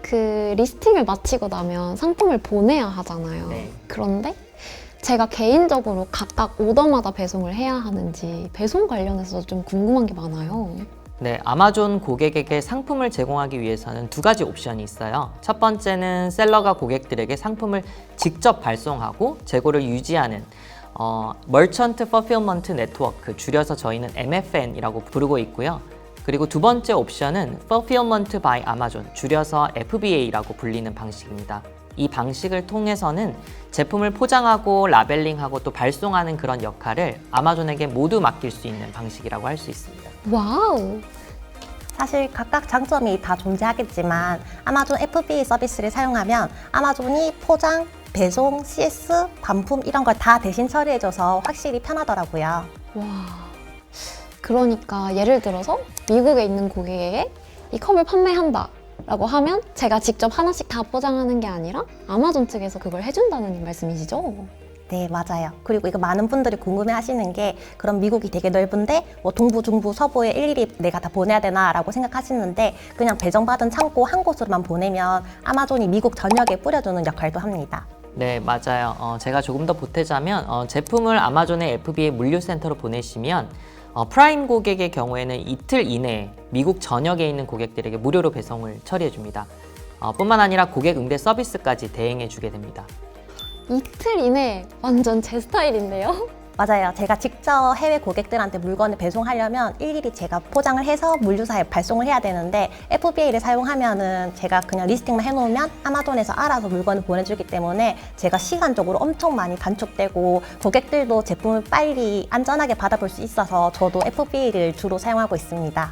그 리스팅을 마치고 나면 상품을 보내야 하잖아요. 네. 그런데 제가 개인적으로 각각 오더마다 배송을 해야 하는지 배송 관련해서 좀 궁금한 게 많아요. 네, 아마존 고객에게 상품을 제공하기 위해서는 두 가지 옵션이 있어요. 첫 번째는 셀러가 고객들에게 상품을 직접 발송하고 재고를 유지하는 Merchant Fulfillment Network, 줄여서 저희는 MFN이라고 부르고 있고요. 그리고 두 번째 옵션은 Fulfillment by Amazon, 줄여서 FBA라고 불리는 방식입니다. 이 방식을 통해서는 제품을 포장하고 라벨링하고 또 발송하는 그런 역할을 아마존에게 모두 맡길 수 있는 방식이라고 할 수 있습니다. 와우! 사실 각각 장점이 다 존재하겠지만 아마존 FBA 서비스를 사용하면 아마존이 포장, 배송, CS, 반품 이런 걸 다 대신 처리해줘서 확실히 편하더라고요. 와. 그러니까 예를 들어서 미국에 있는 고객에게 이 컵을 판매한다 라고 하면 제가 직접 하나씩 다 포장하는 게 아니라 아마존 측에서 그걸 해준다는 말씀이시죠? 네, 맞아요. 그리고 이거 많은 분들이 궁금해 하시는 게 그럼 미국이 되게 넓은데 뭐 동부, 중부, 서부에 일일이 내가 다 보내야 되나 라고 생각하시는데 그냥 배정받은 창고 한 곳으로만 보내면 아마존이 미국 전역에 뿌려주는 역할도 합니다. 네, 맞아요. 제가 조금 더 보태자면 제품을 아마존의 FBA 물류센터로 보내시면 프라임 고객의 경우에는 이틀 이내에 미국 전역에 있는 고객들에게 무료로 배송을 처리해 줍니다. 뿐만 아니라 고객 응대 서비스까지 대행해 주게 됩니다. 이틀 이내 완전 제 스타일인데요? 맞아요. 제가 직접 해외 고객들한테 물건을 배송하려면 일일이 제가 포장을 해서 물류사에 발송을 해야 되는데 FBA를 사용하면은 제가 그냥 리스팅만 해놓으면 아마존에서 알아서 물건을 보내주기 때문에 제가 시간적으로 엄청 많이 단축되고 고객들도 제품을 빨리 안전하게 받아볼 수 있어서 저도 FBA를 주로 사용하고 있습니다.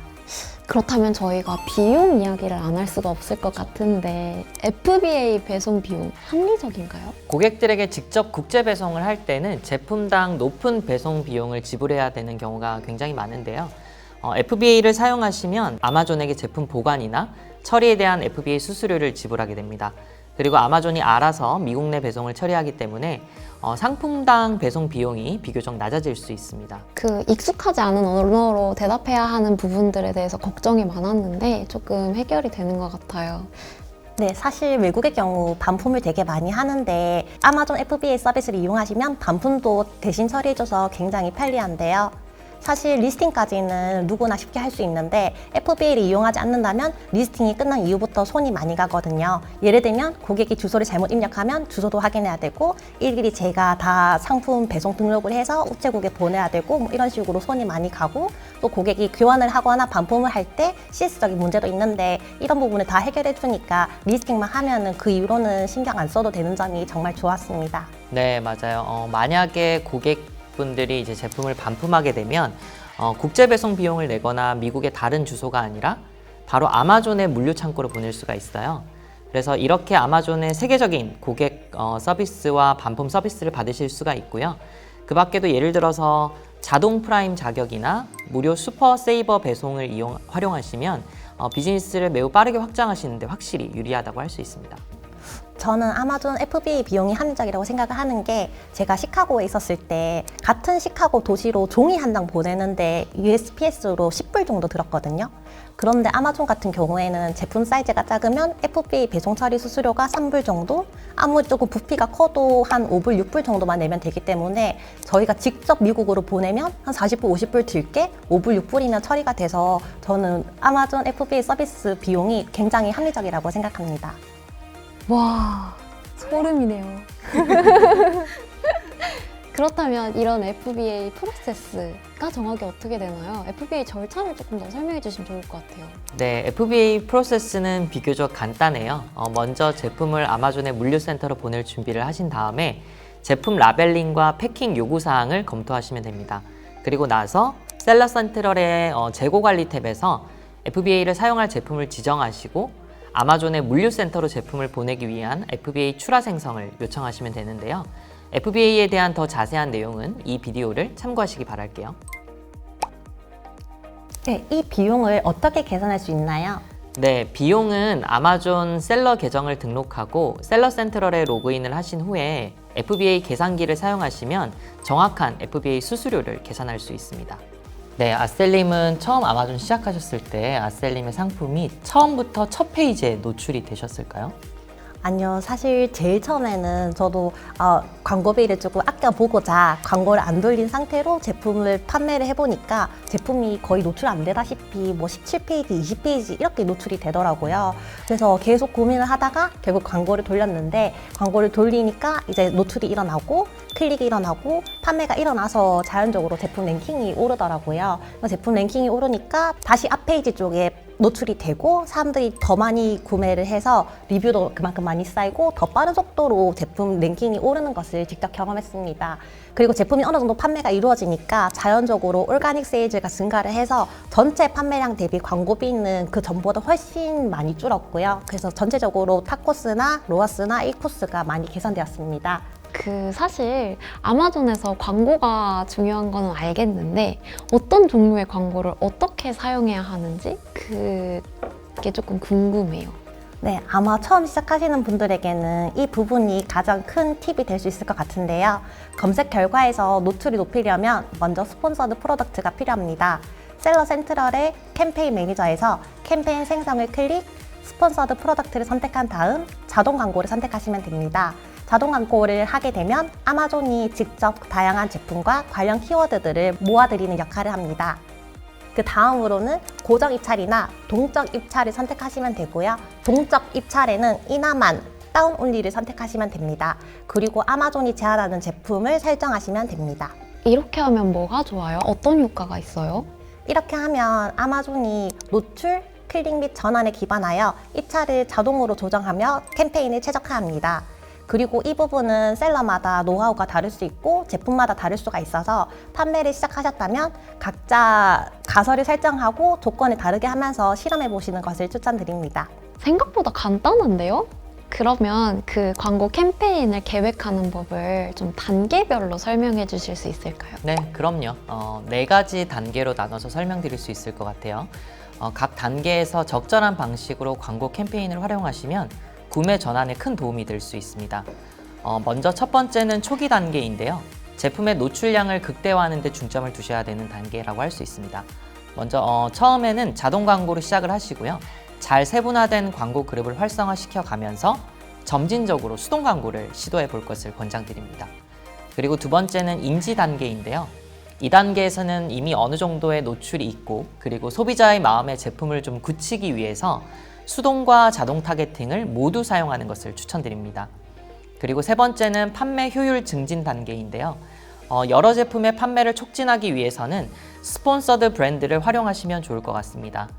그렇다면 저희가 비용 이야기를 안 할 수가 없을 것 같은데 FBA 배송 비용 합리적인가요? 고객들에게 직접 국제 배송을 할 때는 제품당 높은 배송 비용을 지불해야 되는 경우가 굉장히 많은데요. FBA를 사용하시면 아마존에게 제품 보관이나 처리에 대한 FBA 수수료를 지불하게 됩니다. 그리고 아마존이 알아서 미국 내 배송을 처리하기 때문에 상품당 배송 비용이 비교적 낮아질 수 있습니다. 그 익숙하지 않은 언어로 대답해야 하는 부분들에 대해서 걱정이 많았는데 조금 해결이 되는 것 같아요. 네, 사실 외국의 경우 반품을 되게 많이 하는데 아마존 FBA 서비스를 이용하시면 반품도 대신 처리해줘서 굉장히 편리한데요. 사실 리스팅까지는 누구나 쉽게 할 수 있는데 FBA를 이용하지 않는다면 리스팅이 끝난 이후부터 손이 많이 가거든요. 예를 들면 고객이 주소를 잘못 입력하면 주소도 확인해야 되고 일일이 제가 다 상품 배송 등록을 해서 우체국에 보내야 되고 뭐 이런 식으로 손이 많이 가고 또 고객이 교환을 하거나 반품을 할 때 CS적인 문제도 있는데 이런 부분을 다 해결해 주니까 리스팅만 하면은 그 이후로는 신경 안 써도 되는 점이 정말 좋았습니다. 네, 맞아요. 만약에 고객분들이 이제 제품을 반품하게 되면 국제 배송 비용을 내거나 미국의 다른 주소가 아니라 바로 아마존의 물류 창고로 보낼 수가 있어요. 그래서 이렇게 아마존의 세계적인 고객 서비스와 반품 서비스를 받으실 수가 있고요. 그 밖에도 예를 들어서 자동 프라임 자격이나 무료 슈퍼 세이버 배송을 활용하시면 비즈니스를 매우 빠르게 확장하시는데 확실히 유리하다고 할 수 있습니다. 저는 아마존 FBA 비용이 합리적이라고 생각을 하는 게 제가 시카고에 있었을 때 같은 시카고 도시로 종이 한 장 보내는데 USPS로 10불 정도 들었거든요. 그런데 아마존 같은 경우에는 제품 사이즈가 작으면 FBA 배송 처리 수수료가 3불 정도? 아무리 조금 부피가 커도 한 5불, 6불 정도만 내면 되기 때문에 저희가 직접 미국으로 보내면 한 40불, 50불 들게 5불, 6불이면 처리가 돼서 저는 아마존 FBA 서비스 비용이 굉장히 합리적이라고 생각합니다. 와, 소름이네요. 그렇다면 이런 FBA 프로세스가 정확히 어떻게 되나요? FBA 절차를 조금 더 설명해 주시면 좋을 것 같아요. 네, FBA 프로세스는 비교적 간단해요. 먼저 제품을 아마존의 물류센터로 보낼 준비를 하신 다음에 제품 라벨링과 패킹 요구사항을 검토하시면 됩니다. 그리고 나서 셀러 센트럴의 재고관리 탭에서 FBA를 사용할 제품을 지정하시고 아마존의 물류센터로 제품을 보내기 위한 FBA 출하 생성을 요청하시면 되는데요. FBA에 대한 더 자세한 내용은 이 비디오를 참고하시기 바랄게요. 네, 이 비용을 어떻게 계산할 수 있나요? 네, 비용은 아마존 셀러 계정을 등록하고 셀러 센트럴에 로그인을 하신 후에 FBA 계산기를 사용하시면 정확한 FBA 수수료를 계산할 수 있습니다. 네, 아셀림은 처음 아마존 시작하셨을 때 아셀림의 상품이 처음부터 첫 페이지에 노출이 되셨을까요? 아니요, 사실 제일 처음에는 저도 광고비를 조금 아껴보고자 광고를 안 돌린 상태로 제품을 판매를 해보니까 제품이 거의 노출 안 되다시피 뭐 17페이지, 20페이지 이렇게 노출이 되더라고요. 그래서 계속 고민을 하다가 결국 광고를 돌렸는데 광고를 돌리니까 이제 노출이 일어나고 클릭이 일어나고 판매가 일어나서 자연적으로 제품 랭킹이 오르더라고요. 제품 랭킹이 오르니까 다시 앞 페이지 쪽에 노출이 되고 사람들이 더 많이 구매를 해서 리뷰도 그만큼 많이 쌓이고 더 빠른 속도로 제품 랭킹이 오르는 것을 직접 경험했습니다. 그리고 제품이 어느 정도 판매가 이루어지니까 자연적으로 오가닉 세일즈가 증가를 해서 전체 판매량 대비 광고비는 그 전보다 훨씬 많이 줄었고요. 그래서 전체적으로 탑코스나 로아스나 1코스가 많이 개선되었습니다. 사실 아마존에서 광고가 중요한 거는 알겠는데 어떤 종류의 광고를 어떻게 사용해야 하는지 그게 조금 궁금해요. 네, 아마 처음 시작하시는 분들에게는 이 부분이 가장 큰 팁이 될 수 있을 것 같은데요. 검색 결과에서 노출이 높이려면 먼저 스폰서드 프로덕트가 필요합니다. 셀러 센트럴의 캠페인 매니저에서 캠페인 생성을 클릭, 스폰서드 프로덕트를 선택한 다음 자동 광고를 선택하시면 됩니다. 자동 광고를 하게 되면 아마존이 직접 다양한 제품과 관련 키워드들을 모아드리는 역할을 합니다. 그 다음으로는 고정 입찰이나 동적 입찰을 선택하시면 되고요. 동적 입찰에는 이나만, 다운 온리를 선택하시면 됩니다. 그리고 아마존이 제안하는 제품을 설정하시면 됩니다. 이렇게 하면 뭐가 좋아요? 어떤 효과가 있어요? 이렇게 하면 아마존이 노출, 클릭 및 전환에 기반하여 입찰을 자동으로 조정하며 캠페인을 최적화합니다. 그리고 이 부분은 셀러마다 노하우가 다를 수 있고 제품마다 다를 수가 있어서 판매를 시작하셨다면 각자 가설을 설정하고 조건을 다르게 하면서 실험해 보시는 것을 추천드립니다. 생각보다 간단한데요? 그러면 그 광고 캠페인을 계획하는 법을 좀 단계별로 설명해 주실 수 있을까요? 네, 그럼요. 4가지 단계로 나눠서 설명드릴 수 있을 것 같아요. 각 단계에서 적절한 방식으로 광고 캠페인을 활용하시면 구매 전환에 큰 도움이 될 수 있습니다. 먼저 첫 번째는 초기 단계인데요. 제품의 노출량을 극대화하는 데 중점을 두셔야 되는 단계라고 할 수 있습니다. 먼저 처음에는 자동 광고로 시작을 하시고요. 잘 세분화된 광고 그룹을 활성화시켜 가면서 점진적으로 수동 광고를 시도해 볼 것을 권장드립니다. 그리고 두 번째는 인지 단계인데요. 이 단계에서는 이미 어느 정도의 노출이 있고 그리고 소비자의 마음에 제품을 좀 굳히기 위해서 수동과 자동 타겟팅을 모두 사용하는 것을 추천드립니다. 그리고 세 번째는 판매 효율 증진 단계인데요. 여러 제품의 판매를 촉진하기 위해서는 스폰서드 브랜드를 활용하시면 좋을 것 같습니다.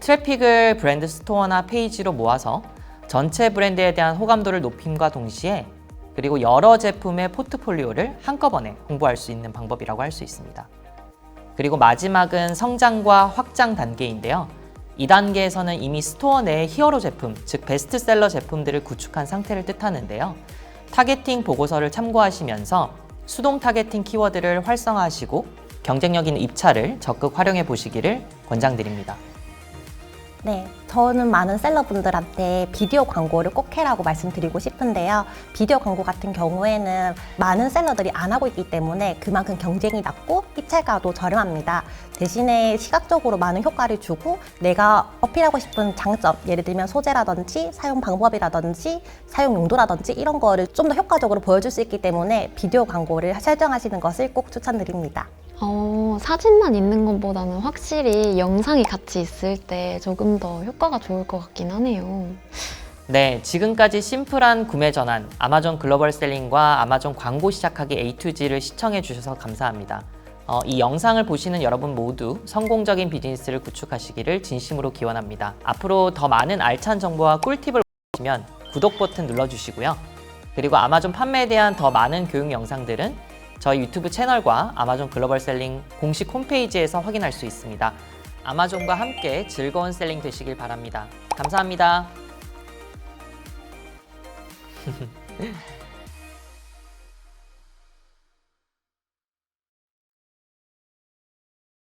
트래픽을 브랜드 스토어나 페이지로 모아서 전체 브랜드에 대한 호감도를 높임과 동시에 그리고 여러 제품의 포트폴리오를 한꺼번에 홍보할 수 있는 방법이라고 할 수 있습니다. 그리고 마지막은 성장과 확장 단계인데요. 이 단계에서는 이미 스토어 내의 히어로 제품, 즉 베스트셀러 제품들을 구축한 상태를 뜻하는데요. 타겟팅 보고서를 참고하시면서 수동 타겟팅 키워드를 활성화하시고 경쟁력 있는 입찰을 적극 활용해 보시기를 권장드립니다. 네, 저는 많은 셀러분들한테 비디오 광고를 꼭 해라고 말씀드리고 싶은데요. 비디오 광고 같은 경우에는 많은 셀러들이 안 하고 있기 때문에 그만큼 경쟁이 낮고 입찰가도 저렴합니다. 대신에 시각적으로 많은 효과를 주고 내가 어필하고 싶은 장점, 예를 들면 소재라든지 사용 방법이라든지 사용 용도라든지 이런 거를 좀 더 효과적으로 보여줄 수 있기 때문에 비디오 광고를 설정하시는 것을 꼭 추천드립니다. 사진만 있는 것보다는 확실히 영상이 같이 있을 때 조금 더 효과가 좋을 것 같긴 하네요. 네, 지금까지 심플한 구매 전환, 아마존 글로벌 셀링과 아마존 광고 시작하기 A2G를 시청해 주셔서 감사합니다. 이 영상을 보시는 여러분 모두 성공적인 비즈니스를 구축하시기를 진심으로 기원합니다. 앞으로 더 많은 알찬 정보와 꿀팁을 보시면 구독 버튼 눌러주시고요. 그리고 아마존 판매에 대한 더 많은 교육 영상들은 저희 유튜브 채널과 아마존 글로벌 셀링 공식 홈페이지에서 확인할 수 있습니다. 아마존과 함께 즐거운 셀링 되시길 바랍니다. 감사합니다.